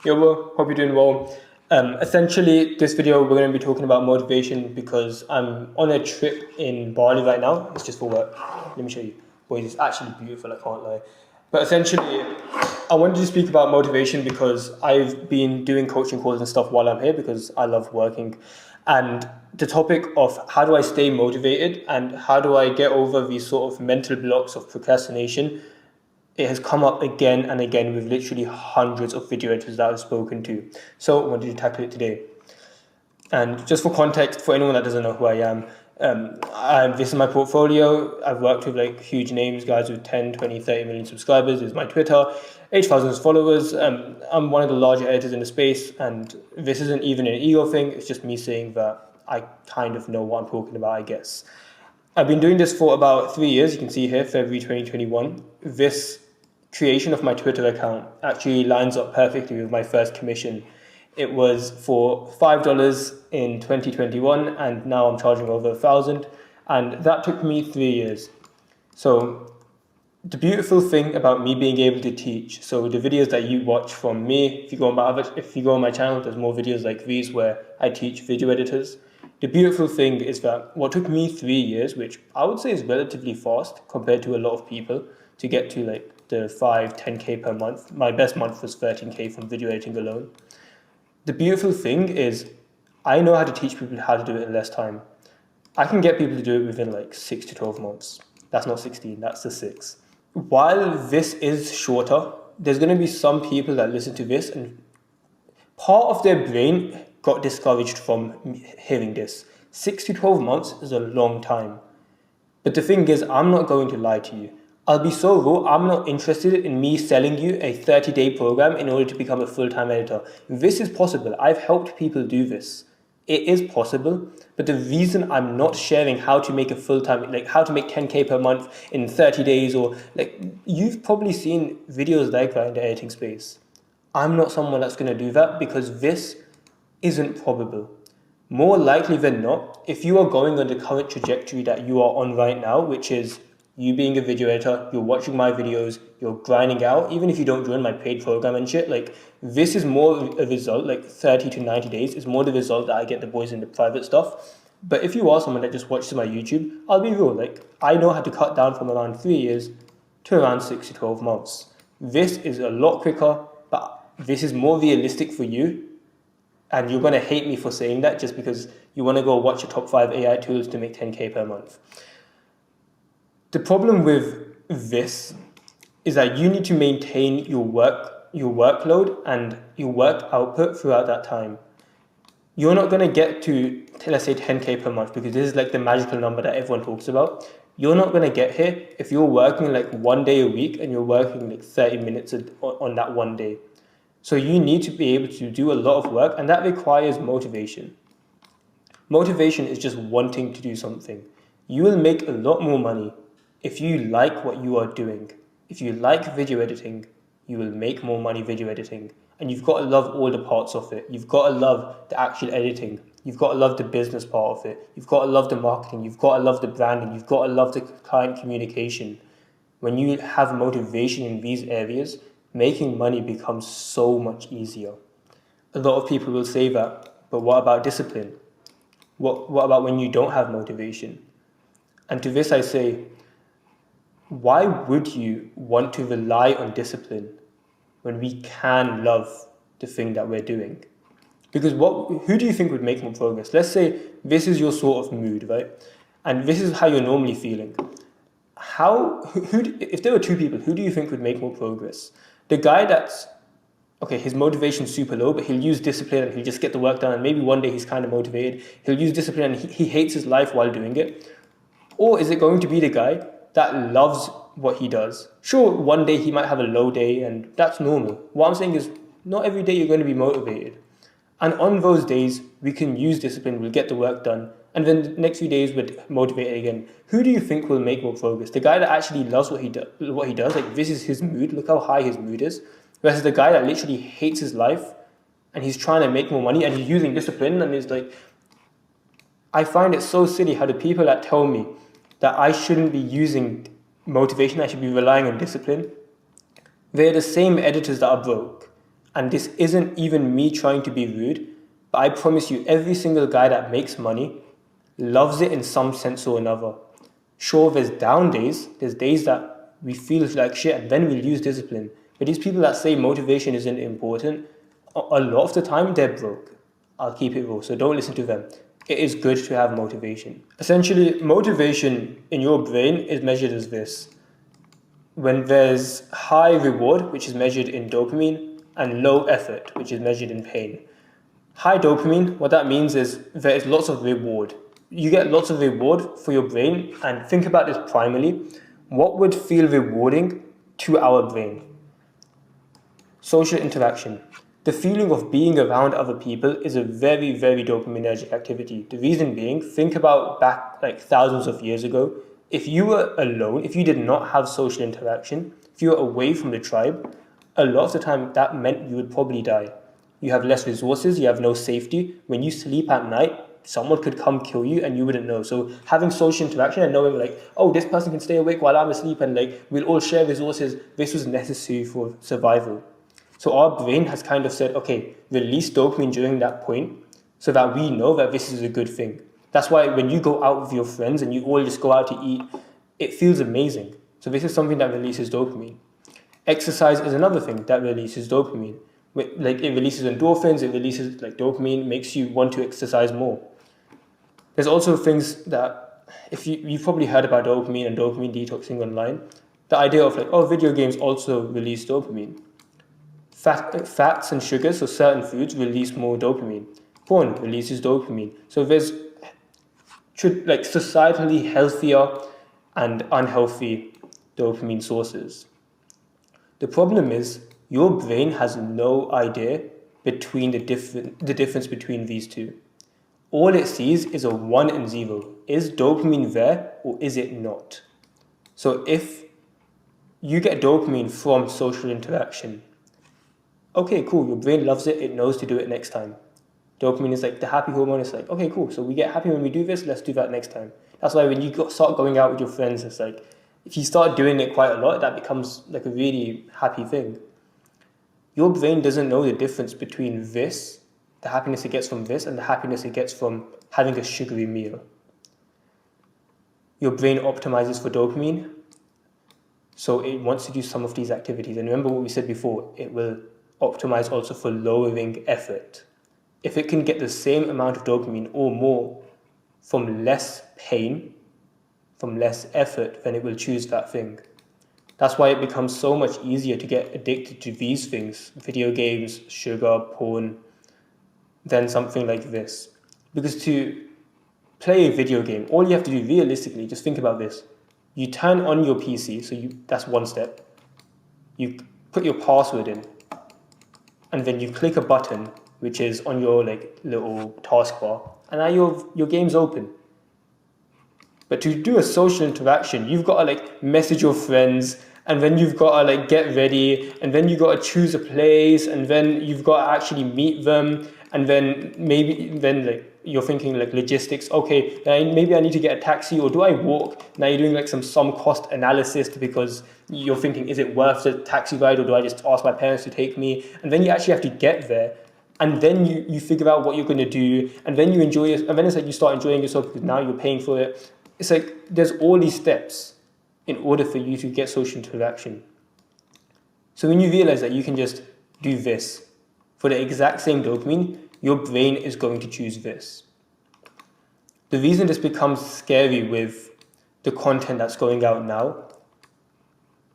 Yo, bro, hope you're doing well. Essentially, this video we're going to be talking about motivation because I'm on a trip in Bali right now. It's just for work. Let me show you. Boys, it's actually beautiful, I can't lie. But essentially, I wanted to speak about motivation because I've been doing coaching calls and stuff while I'm here because I love working. And the topic of how do I stay motivated and how do I get over these sort of mental blocks of procrastination, it has come up again and again with literally hundreds of video editors that I've spoken to. So I wanted to tackle it today. And just for context, for anyone that doesn't know who I am, this is my portfolio. I've worked with like huge names, guys with 10, 20, 30 million subscribers. This is my Twitter, 8,000 followers. I'm one of the larger editors in the space, and this isn't even an ego thing. It's just me saying that I kind of know what I'm talking about, I guess. I've been doing this for about 3 years. You can see here, February 2021. This creation of my Twitter account actually lines up perfectly with my first commission. It was for $5 in 2021, and now I'm charging over $1,000, and that took me 3 years. So the beautiful thing about me being able to teach, so the videos that you watch from me, if you go on my channel, there's more videos like these where I teach video editors. The beautiful thing is that what took me 3 years, which I would say is relatively fast compared to a lot of people, to get to like the 10K per month. My best month was 13K from video editing alone. The beautiful thing is I know how to teach people how to do it in less time. I can get people to do it within like 6 to 12 months. That's not 16, that's the 6. While this is shorter, there's going to be some people that listen to this and part of their brain got discouraged from hearing this. 6 to 12 months is a long time. But the thing is, I'm not going to lie to you. I'll be so raw, I'm not interested in me selling you a 30-day program in order to become a full-time editor. This is possible. I've helped people do this. It is possible, but the reason I'm not sharing how to make a full-time, like how to make 10K per month in 30 days, or like you've probably seen videos like that in the editing space. I'm not someone that's going to do that because this isn't probable. More likely than not, if you are going on the current trajectory that you are on right now, which is you being a video editor, you're watching my videos, you're grinding out, even if you don't join my paid program and shit, like this is more a result, like 30 to 90 days is more the result that I get the boys in the private stuff. But if you are someone that just watches my YouTube, I'll be real, like I know how to cut down from around 3 years to around 6 to 12 months. This is a lot quicker, but this is more realistic for you. And you're going to hate me for saying that just because you want to go watch the top 5 AI tools to make 10K per month. The problem with this is that you need to maintain your workload and your work output throughout that time. You're not going to get to, let's say, 10K per month because this is like the magical number that everyone talks about. You're not going to get here if you're working like 1 day a week and you're working like 30 minutes on that 1 day. So you need to be able to do a lot of work, and that requires motivation. Motivation is just wanting to do something. You will make a lot more money if you like what you are doing. If you like video editing, you will make more money video editing. And you've got to love all the parts of it. You've got to love the actual editing. You've got to love the business part of it. You've got to love the marketing. You've got to love the branding. You've got to love the client communication. When you have motivation in these areas, making money becomes so much easier. A lot of people will say that, but what about discipline? What about when you don't have motivation? And to this I say, why would you want to rely on discipline when we can love the thing that we're doing? Because who do you think would make more progress? Let's say this is your sort of mood, right? And this is how you're normally feeling. If there were two people, who do you think would make more progress? The guy that's, okay, his motivation's super low, but he'll use discipline and he'll just get the work done, and maybe one day he's kind of motivated. He'll use discipline and he hates his life while doing it. Or is it going to be the guy that loves what he does? Sure, one day he might have a low day, and that's normal. What I'm saying is, not every day you're going to be motivated. And on those days, we can use discipline, we'll get the work done, and then the next few days we're motivated again. Who do you think will make more progress? The guy that actually loves what he does, like this is his mood, look how high his mood is, versus the guy that literally hates his life and he's trying to make more money and he's using discipline and is like, I find it so silly how the people that tell me that I shouldn't be using motivation, I should be relying on discipline, they're the same editors that are broke. And this isn't even me trying to be rude, but I promise you, every single guy that makes money loves it in some sense or another. Sure, there's down days, there's days that we feel like shit and then we lose discipline. But these people that say motivation isn't important, a lot of the time they're broke. I'll keep it real, so don't listen to them. It is good to have motivation. Essentially, motivation in your brain is measured as this. When there's high reward, which is measured in dopamine, and low effort, which is measured in pain. High dopamine, what that means is there is lots of reward. You get lots of reward for your brain, and think about this primarily. What would feel rewarding to our brain? Social interaction. The feeling of being around other people is a very, very dopaminergic activity. The reason being, think about back like thousands of years ago. If you were alone, if you did not have social interaction, if you were away from the tribe, a lot of the time that meant you would probably die. You have less resources, you have no safety. When you sleep at night, someone could come kill you and you wouldn't know. So having social interaction and knowing like, oh, this person can stay awake while I'm asleep and like we'll all share resources, this was necessary for survival. So our brain has kind of said, okay, release dopamine during that point so that we know that this is a good thing. That's why when you go out with your friends and you all just go out to eat, it feels amazing. So this is something that releases dopamine. Exercise is another thing that releases dopamine. Like it releases endorphins, it releases like dopamine, makes you want to exercise more. There's also things that, if you've probably heard about dopamine and dopamine detoxing online, the idea of like, oh, video games also release dopamine. Fats and sugars, so certain foods, release more dopamine. Porn releases dopamine. So there's like societally healthier and unhealthy dopamine sources. The problem is your brain has no idea between the difference between these two. All it sees is a 1 and 0. Is dopamine there or is it not? So if you get dopamine from social interaction, okay, cool, your brain loves it, it knows to do it next time. Dopamine is like the happy hormone. It's like, okay, cool, so we get happy when we do this, let's do that next time. That's why when you start going out with your friends, it's like, if you start doing it quite a lot, that becomes like a really happy thing. Your brain doesn't know the difference between this, the happiness it gets from this, and the happiness it gets from having a sugary meal. Your brain optimizes for dopamine, so it wants to do some of these activities. And remember what we said before, it will optimize also for lowering effort. If it can get the same amount of dopamine or more from less pain, from less effort, then it will choose that thing. That's why it becomes so much easier to get addicted to these things, video games, sugar, porn, than something like this. Because to play a video game, all you have to do realistically, just think about this. You turn on your PC, so that's one step. You put your password in, and then you click a button, which is on your like little taskbar, and now your game's open. But to do a social interaction, you've got to like message your friends, and then you've got to like get ready, and then you've got to choose a place, and then you've got to actually meet them, and then like you're thinking like logistics. Okay, maybe I need to get a taxi, or do I walk? Now you're doing like some cost analysis because you're thinking, is it worth the taxi ride, or do I just ask my parents to take me? And then you actually have to get there. And then you figure out what you're going to do, and then you enjoy it, and then it's like you start enjoying yourself because now you're paying for it. It's like there's all these steps in order for you to get social interaction. So when you realize that you can just do this for the exact same dopamine, your brain is going to choose this. The reason this becomes scary with the content that's going out now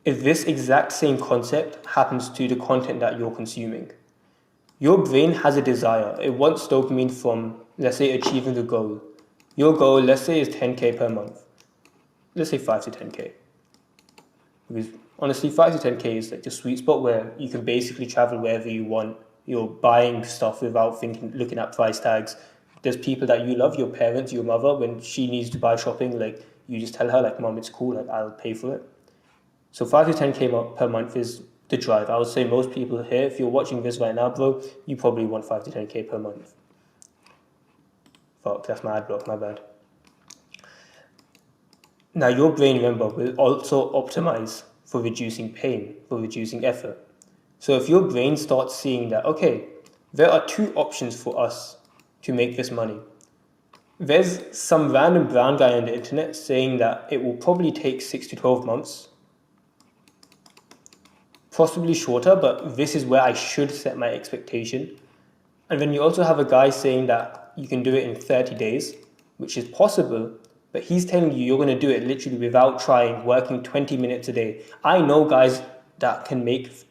is this exact same concept happens to the content that you're consuming. Your brain has a desire. It wants dopamine from, let's say, achieving a goal. Your goal, let's say, is 10K per month. Let's say 5 to 10K. Because honestly, 5 to 10K is like the sweet spot where you can basically travel wherever you want. You're buying stuff without looking at price tags. There's people that you love, your parents, your mother, when she needs to buy shopping, like you just tell her, like, Mom, it's cool, like I'll pay for it. So 5 to 10K per month is the drive. I would say most people here, if you're watching this right now, bro, you probably want 5 to 10K per month. Fuck, that's my ad block, my bad. Now your brain, remember, will also optimize for reducing pain, for reducing effort. So if your brain starts seeing that, okay, there are two options for us to make this money. There's some random brown guy on the internet saying that it will probably take 6 to 12 months, possibly shorter, but this is where I should set my expectation. And then you also have a guy saying that you can do it in 30 days, which is possible, but he's telling you you're going to do it literally without trying, working 20 minutes a day. I know guys that can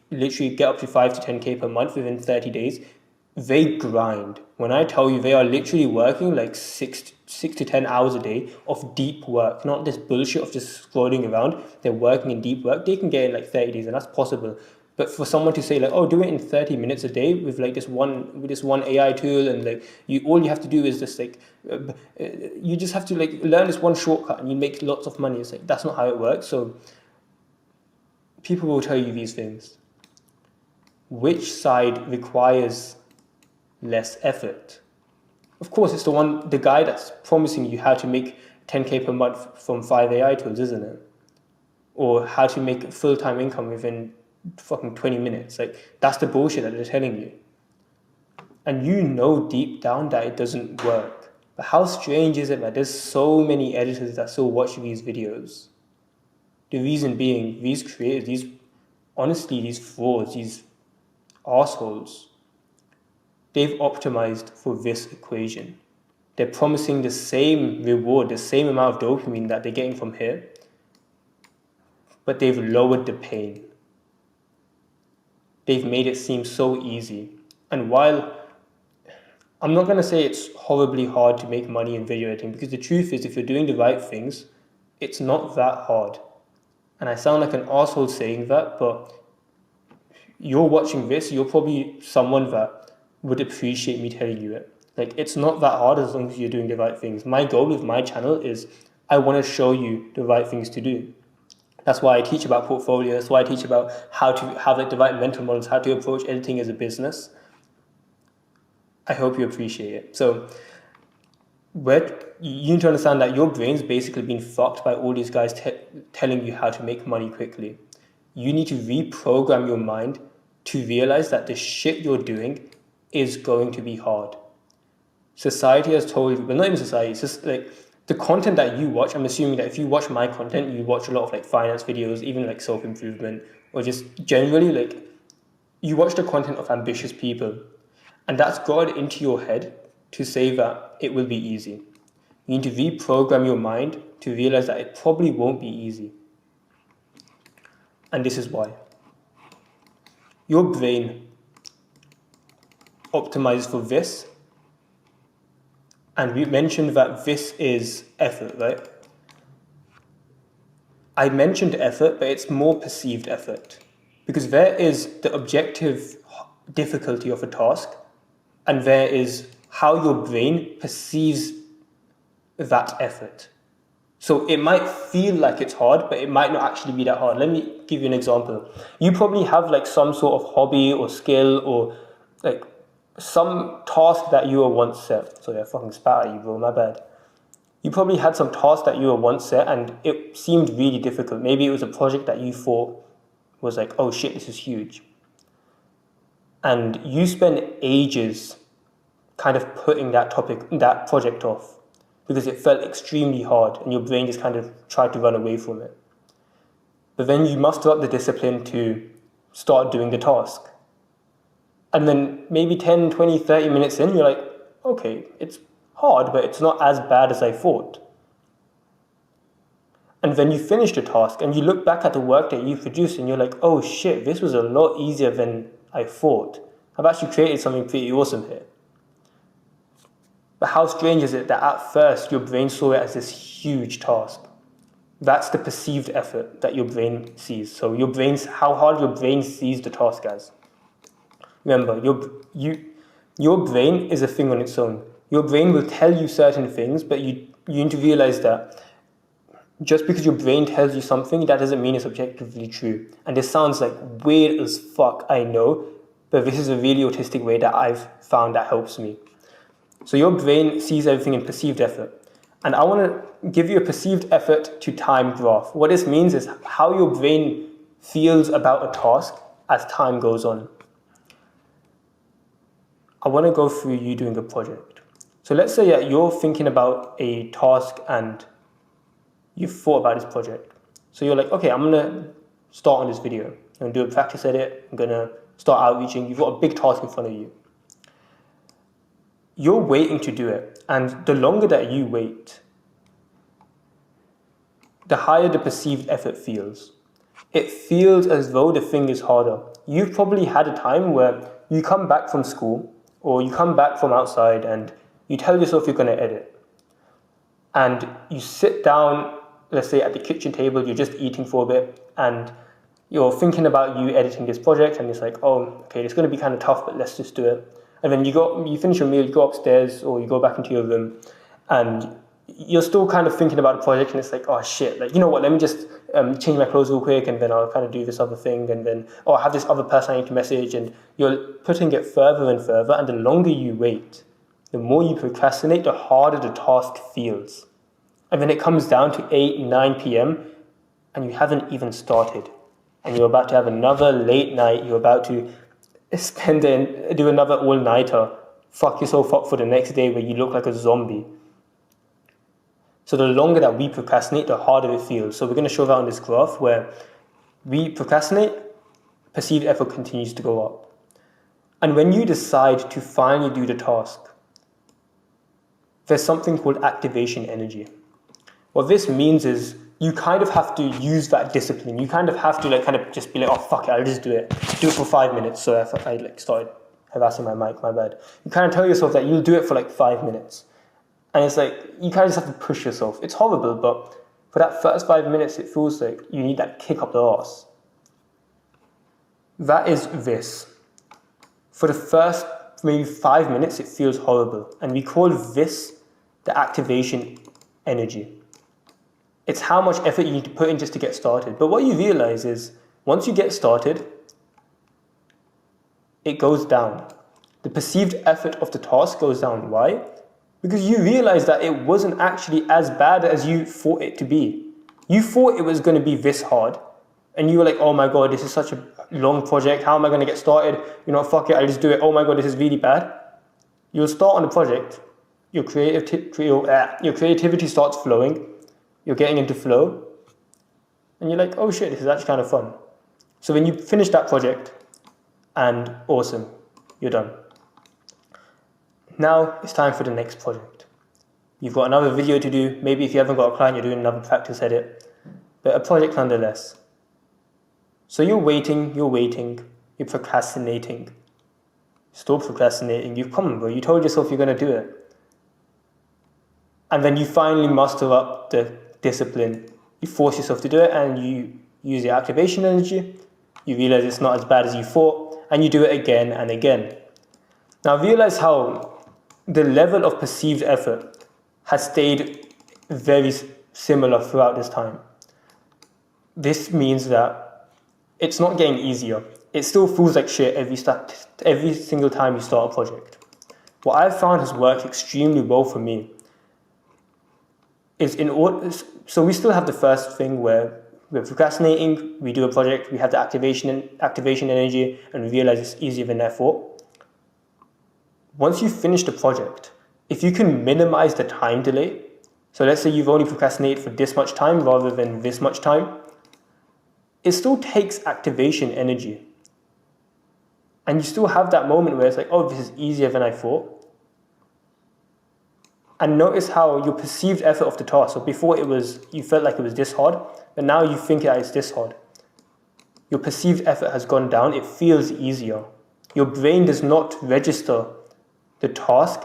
literally get up to 5 to 10K per month within 30 days. They grind. When I tell you they are literally working like 6 to 10 hours a day of deep work, not this bullshit of just scrolling around. They're working in deep work. They can get in like 30 days, and that's possible. But for someone to say like, oh, do it in 30 minutes a day with like this one AI tool, and like all you have to do is just like you just have to like learn this one shortcut and you make lots of money. It's like that's not how it works. So people will tell you these things. Which side requires less effort? Of course, it's the guy that's promising you how to make 10K per month from 5 AI tools, isn't it? Or how to make full-time income within fucking 20 minutes. Like, that's the bullshit that they're telling you. And you know deep down that it doesn't work. But how strange is it that there's so many editors that still watch these videos? The reason being, these creators, these frauds, these assholes, they've optimized for this equation. They're promising the same reward, the same amount of dopamine that they're getting from here, but they've lowered the pain. They've made it seem so easy. And while I'm not going to say it's horribly hard to make money in video editing, because the truth is, if you're doing the right things, it's not that hard. And I sound like an asshole saying that, but you're watching this, you're probably someone that would appreciate me telling you it. Like, it's not that hard as long as you're doing the right things. My goal with my channel is I want to show you the right things to do. That's why I teach about portfolio. That's why I teach about how to have like the right mental models, how to approach editing as a business. I hope you appreciate it. So you need to understand that your brain's basically been fucked by all these guys telling you how to make money quickly. You need to reprogram your mind to realize that the shit you're doing is going to be hard. Society has told you, but not even society, it's just like the content that you watch. I'm assuming that if you watch my content, you watch a lot of like finance videos, even like self-improvement, or just generally like you watch the content of ambitious people, and that's got it into your head to say that it will be easy. You need to reprogram your mind to realize that it probably won't be easy. And this is why. Your brain optimizes for this, and we mentioned that this is effort, right? I mentioned effort, but it's more perceived effort, because there is the objective difficulty of a task, and there is how your brain perceives that effort. So it might feel like it's hard, but it might not actually be that hard. Let me give you an example. You probably have like some sort of hobby or skill or like some task that you were once set. Sorry, I fucking spat at you, bro, my bad. You probably had some task that you were once set and it seemed really difficult. Maybe it was a project that you thought was like, oh shit, this is huge. And you spend ages kind of putting that project off because it felt extremely hard and your brain just kind of tried to run away from it. But then you muster up the discipline to start doing the task. And then maybe 10, 20, 30 minutes in, you're like, okay, it's hard, but it's not as bad as I thought. And then you finish the task and you look back at the work that you produced and you're like, oh shit, this was a lot easier than I thought. I've actually created something pretty awesome here. But how strange is it that at first your brain saw it as this huge task? That's the perceived effort that your brain sees. So how hard your brain sees the task as. Remember, your brain is a thing on its own. Your brain will tell you certain things, but you need to realize that just because your brain tells you something, that doesn't mean it's objectively true. And this sounds like weird as fuck, I know, but this is a really autistic way that I've found that helps me. So your brain sees everything in perceived effort. And I want to give you a perceived effort to time graph. What this means is how your brain feels about a task as time goes on. I want to go through you doing a project. So let's say you're thinking about a task and you've thought about this project. So you're like, okay, I'm going to start on this video. I'm going to do a practice edit. I'm going to start outreaching. You've got a big task in front of you. You're waiting to do it. And the longer that you wait, the higher the perceived effort feels. It feels as though the thing is harder. You've probably had a time where you come back from school or you come back from outside and you tell yourself you're going to edit. And you sit down, let's say at the kitchen table, you're just eating for a bit and you're thinking about you editing this project and it's like, oh, okay, it's going to be kind of tough, but let's just do it. And then you finish your meal, you go upstairs or you go back into your room and you're still kind of thinking about the project and it's like, oh shit, like, you know what, let me just change my clothes real quick and then I'll kind of do this other thing and then, oh, I have this other person I need to message, and you're putting it further and further, and the longer you wait, the more you procrastinate, the harder the task feels. And then it comes down to 8, 9 p.m. and you haven't even started. And you're about to have another late night, you're about to do another all-nighter, fuck yourself up for the next day where you look like a zombie. So the longer that we procrastinate, the harder it feels. So we're going to show that on this graph where we procrastinate, perceived effort continues to go up. And when you decide to finally do the task, there's something called activation energy. What this means is you kind of have to use that discipline. You kind of have to just be like, oh fuck it, I'll just do it. Do it for 5 minutes. So I started harassing my mic, my bad. You kind of tell yourself that you'll do it for 5 minutes. And it's like, you kind of just have to push yourself. It's horrible, but for that first 5 minutes, it feels like you need that kick up the arse. That is this. For the first maybe 5 minutes, it feels horrible. And we call this the activation energy. It's how much effort you need to put in just to get started. But what you realize is, once you get started, it goes down. The perceived effort of the task goes down. Why? Because you realize that it wasn't actually as bad as you thought it to be. You thought it was going to be this hard. And you were like, oh my God, this is such a long project. How am I going to get started? You know, fuck it, I'll just do it. Oh my God, this is really bad. You'll start on the project. Your creativity starts flowing. You're getting into flow. And you're like, oh shit, this is actually kind of fun. So when you finish that project, and awesome, you're done. Now it's time for the next project. You've got another video to do. Maybe if you haven't got a client, you're doing another practice edit. But a project nonetheless. So you're waiting, you're procrastinating. Still procrastinating. Come on, bro, you told yourself you're going to do it. And then you finally muster up the discipline. You force yourself to do it and you use your activation energy. You realize it's not as bad as you thought and you do it again and again. Now realize how the level of perceived effort has stayed very similar throughout this time. This means that it's not getting easier. It still feels like shit every single time you start a project. What I've found has worked extremely well for me is so we still have the first thing where we're procrastinating, we do a project, we have the activation energy, and we realize it's easier than I thought. Once you finish the project, if you can minimize the time delay, so let's say you've only procrastinated for this much time rather than this much time, it still takes activation energy. And you still have that moment where it's like, oh, this is easier than I thought. And notice how your perceived effort of the task, so before you felt like it was this hard, but now you think that it's this hard. Your perceived effort has gone down, it feels easier. Your brain does not register the task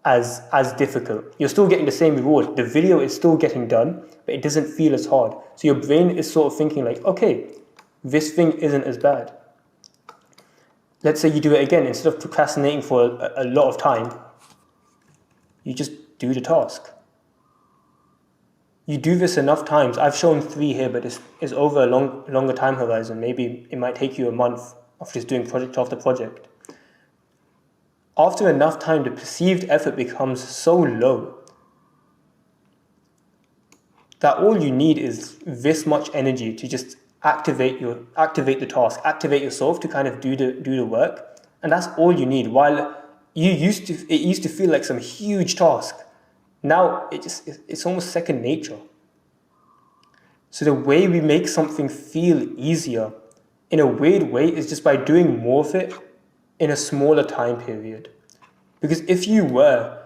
as difficult. You're still getting the same reward. The video is still getting done, but it doesn't feel as hard. So your brain is sort of thinking like, okay, this thing isn't as bad. Let's say you do it again. Instead of procrastinating for a lot of time, you just do the task. You do this enough times. I've shown 3 here, but it's over a longer time horizon. Maybe it might take you a month of just doing project after project. After enough time, the perceived effort becomes so low that all you need is this much energy to just activate the task, activate yourself to kind of do the work, and that's all you need. While it used to feel like some huge task, now it's almost second nature. So the way we make something feel easier, in a weird way, is just by doing more of it in a smaller time period. Because if you were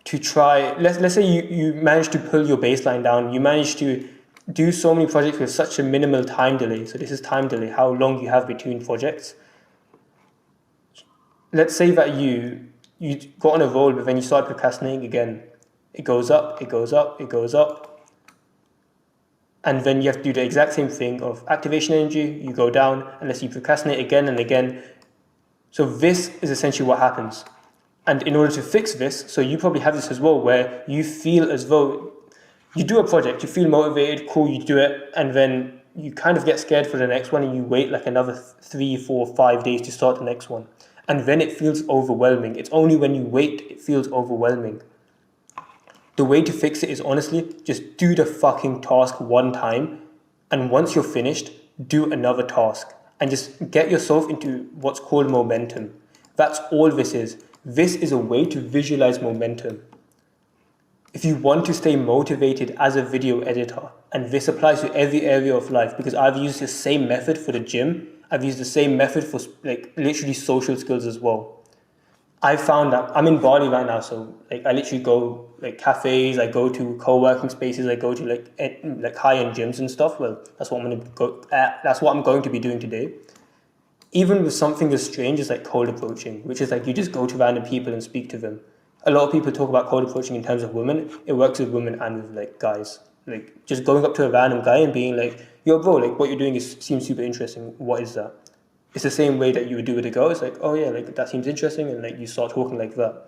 to try, let's say you managed to pull your baseline down, you managed to do so many projects with such a minimal time delay. So this is time delay, how long you have between projects. Let's say that you got on a roll, but then you start procrastinating again. It goes up, it goes up, it goes up. And then you have to do the exact same thing of activation energy, you go down, unless you procrastinate again and again. So this is essentially what happens. And in order to fix this, so you probably have this as well, where you feel as though you do a project, you feel motivated, cool, you do it, and then you kind of get scared for the next one and you wait like another 3, 4, 5 days to start the next one. And then it feels overwhelming. It's only when you wait, it feels overwhelming. The way to fix it is honestly, just do the fucking task one time, and once you're finished, do another task, and just get yourself into what's called momentum. That's all this is. This is a way to visualize momentum. If you want to stay motivated as a video editor, and this applies to every area of life, because I've used the same method for the gym, I've used the same method for like literally social skills as well. I found that I'm in Bali right now, so like I literally go like cafes, I go to co-working spaces, I go to like high-end gyms and stuff. Well, that's what I'm going to be doing today. Even with something as strange as like cold approaching, which is like you just go to random people and speak to them. A lot of people talk about cold approaching in terms of women. It works with women and with like guys. Like just going up to a random guy and being like, "Yo, bro, like what you're doing seems super interesting. What is that?" It's the same way that you would do with a girl. It's like, "Oh yeah, like that seems interesting," and like you start talking like that.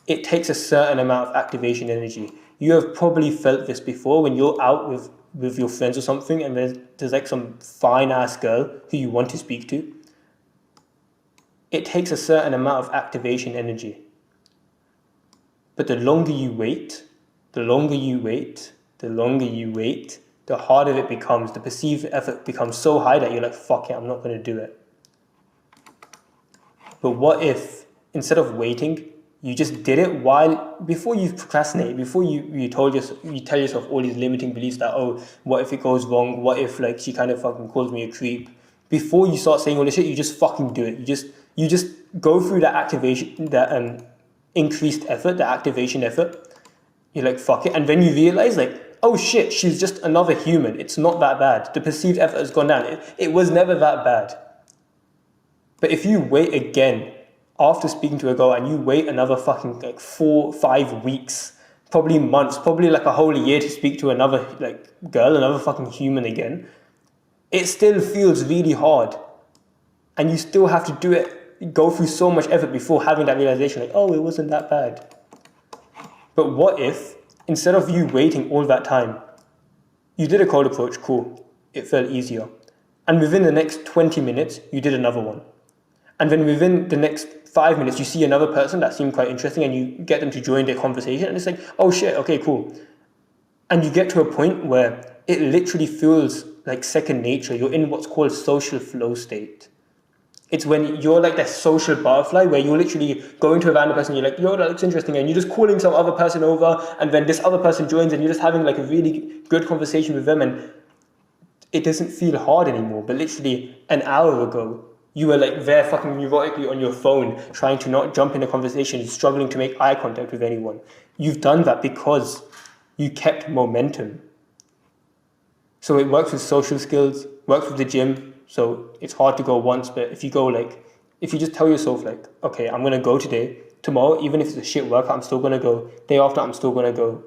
It takes a certain amount of activation energy. You have probably felt this before when you're out with your friends or something, and there's like some fine ass girl who you want to speak to. It takes a certain amount of activation energy. But the longer you wait, the harder it becomes. The perceived effort becomes so high that you're like, fuck it, I'm not going to do it. But what if, instead of waiting, you just did it before you procrastinate, before you tell yourself all these limiting beliefs that, oh, what if it goes wrong? What if like she kind of fucking calls me a creep? Before you start saying all this shit, you just fucking do it. You just go through that activation, that increased effort, the activation effort. You're like, fuck it. And then you realize like, oh shit, she's just another human. It's not that bad. The perceived effort has gone down. It was never that bad. But if you wait again after speaking to a girl and you wait another fucking like 4, 5 weeks, probably months, probably like a whole year to speak to another like girl, another fucking human again, it still feels really hard. And you still have to do it, go through so much effort before having that realization like, oh, it wasn't that bad. But what if, instead of you waiting all that time, you did a cold approach, cool, it felt easier. And within the next 20 minutes, you did another one. And then within the next 5 minutes, you see another person that seemed quite interesting and you get them to join their conversation. And it's like, oh shit, okay, cool. And you get to a point where it literally feels like second nature. You're in what's called social flow state. It's when you're like that social butterfly where you're literally going to a random person, you're like, yo, that looks interesting, and you're just calling some other person over, and then this other person joins and you're just having like a really good conversation with them, and it doesn't feel hard anymore. But literally an hour ago, you were like there fucking neurotically on your phone, trying to not jump in a conversation, struggling to make eye contact with anyone. You've done that because you kept momentum. So it works with social skills, works with the gym. So it's hard to go once, but if you just tell yourself like, okay, I'm going to go today, tomorrow, even if it's a shit workout, I'm still going to go, day after, I'm still going to go.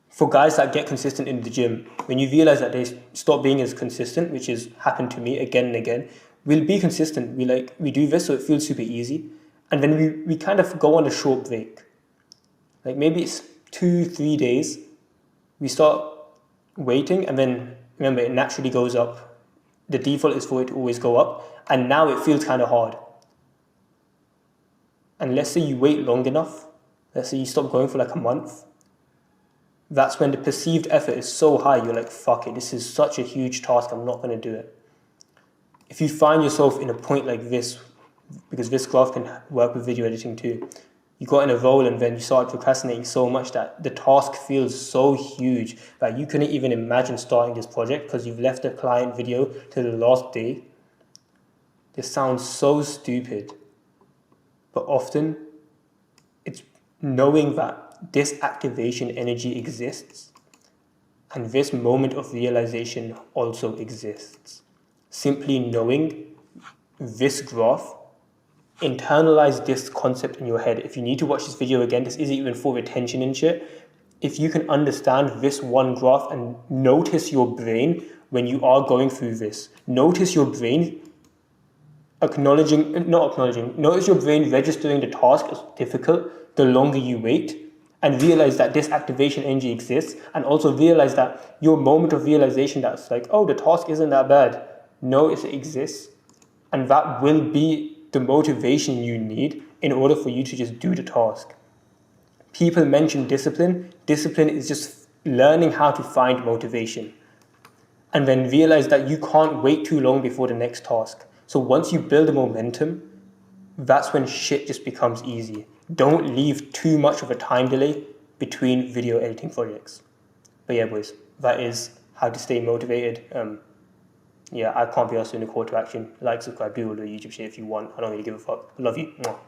For guys that get consistent in the gym, when you realize that they stop being as consistent, which has happened to me again and again, we'll be consistent. We do this so it feels super easy. And then we kind of go on a short break. Like maybe it's 2-3 days. We start waiting, and then remember, it naturally goes up. The default is for it to always go up, and now it feels kind of hard. And let's say you wait long enough, let's say you stop going for like a month, That's when the perceived effort is so high, you're like, fuck it, this is such a huge task, I'm not going to do it. If you find yourself in a point like this, because this graph can work with video editing too, you got in a role and then you started procrastinating so much that the task feels so huge that you couldn't even imagine starting this project because you've left the client video to the last day. This sounds so stupid, but often it's knowing that this activation energy exists and this moment of realization also exists. Simply knowing this graph, internalize this concept in your head. If you need to watch this video again, this isn't even for retention and shit. If you can understand this one graph and notice your brain when you are going through this, notice your brain notice your brain registering the task as difficult the longer you wait, and realize that this activation energy exists, and also realize that your moment of realization that's like, oh, the task isn't that bad. No, it exists. And that will be the motivation you need in order for you to just do the task. People mention discipline. Discipline is just learning how to find motivation. And then realize that you can't wait too long before the next task. So once you build a momentum, that's when shit just becomes easy. Don't leave too much of a time delay between video editing projects. But yeah, boys, that is how to stay motivated. I can't be asked doing a call to action. Like, subscribe, do all the YouTube shit if you want. I don't really give a fuck. Love you. Mwah.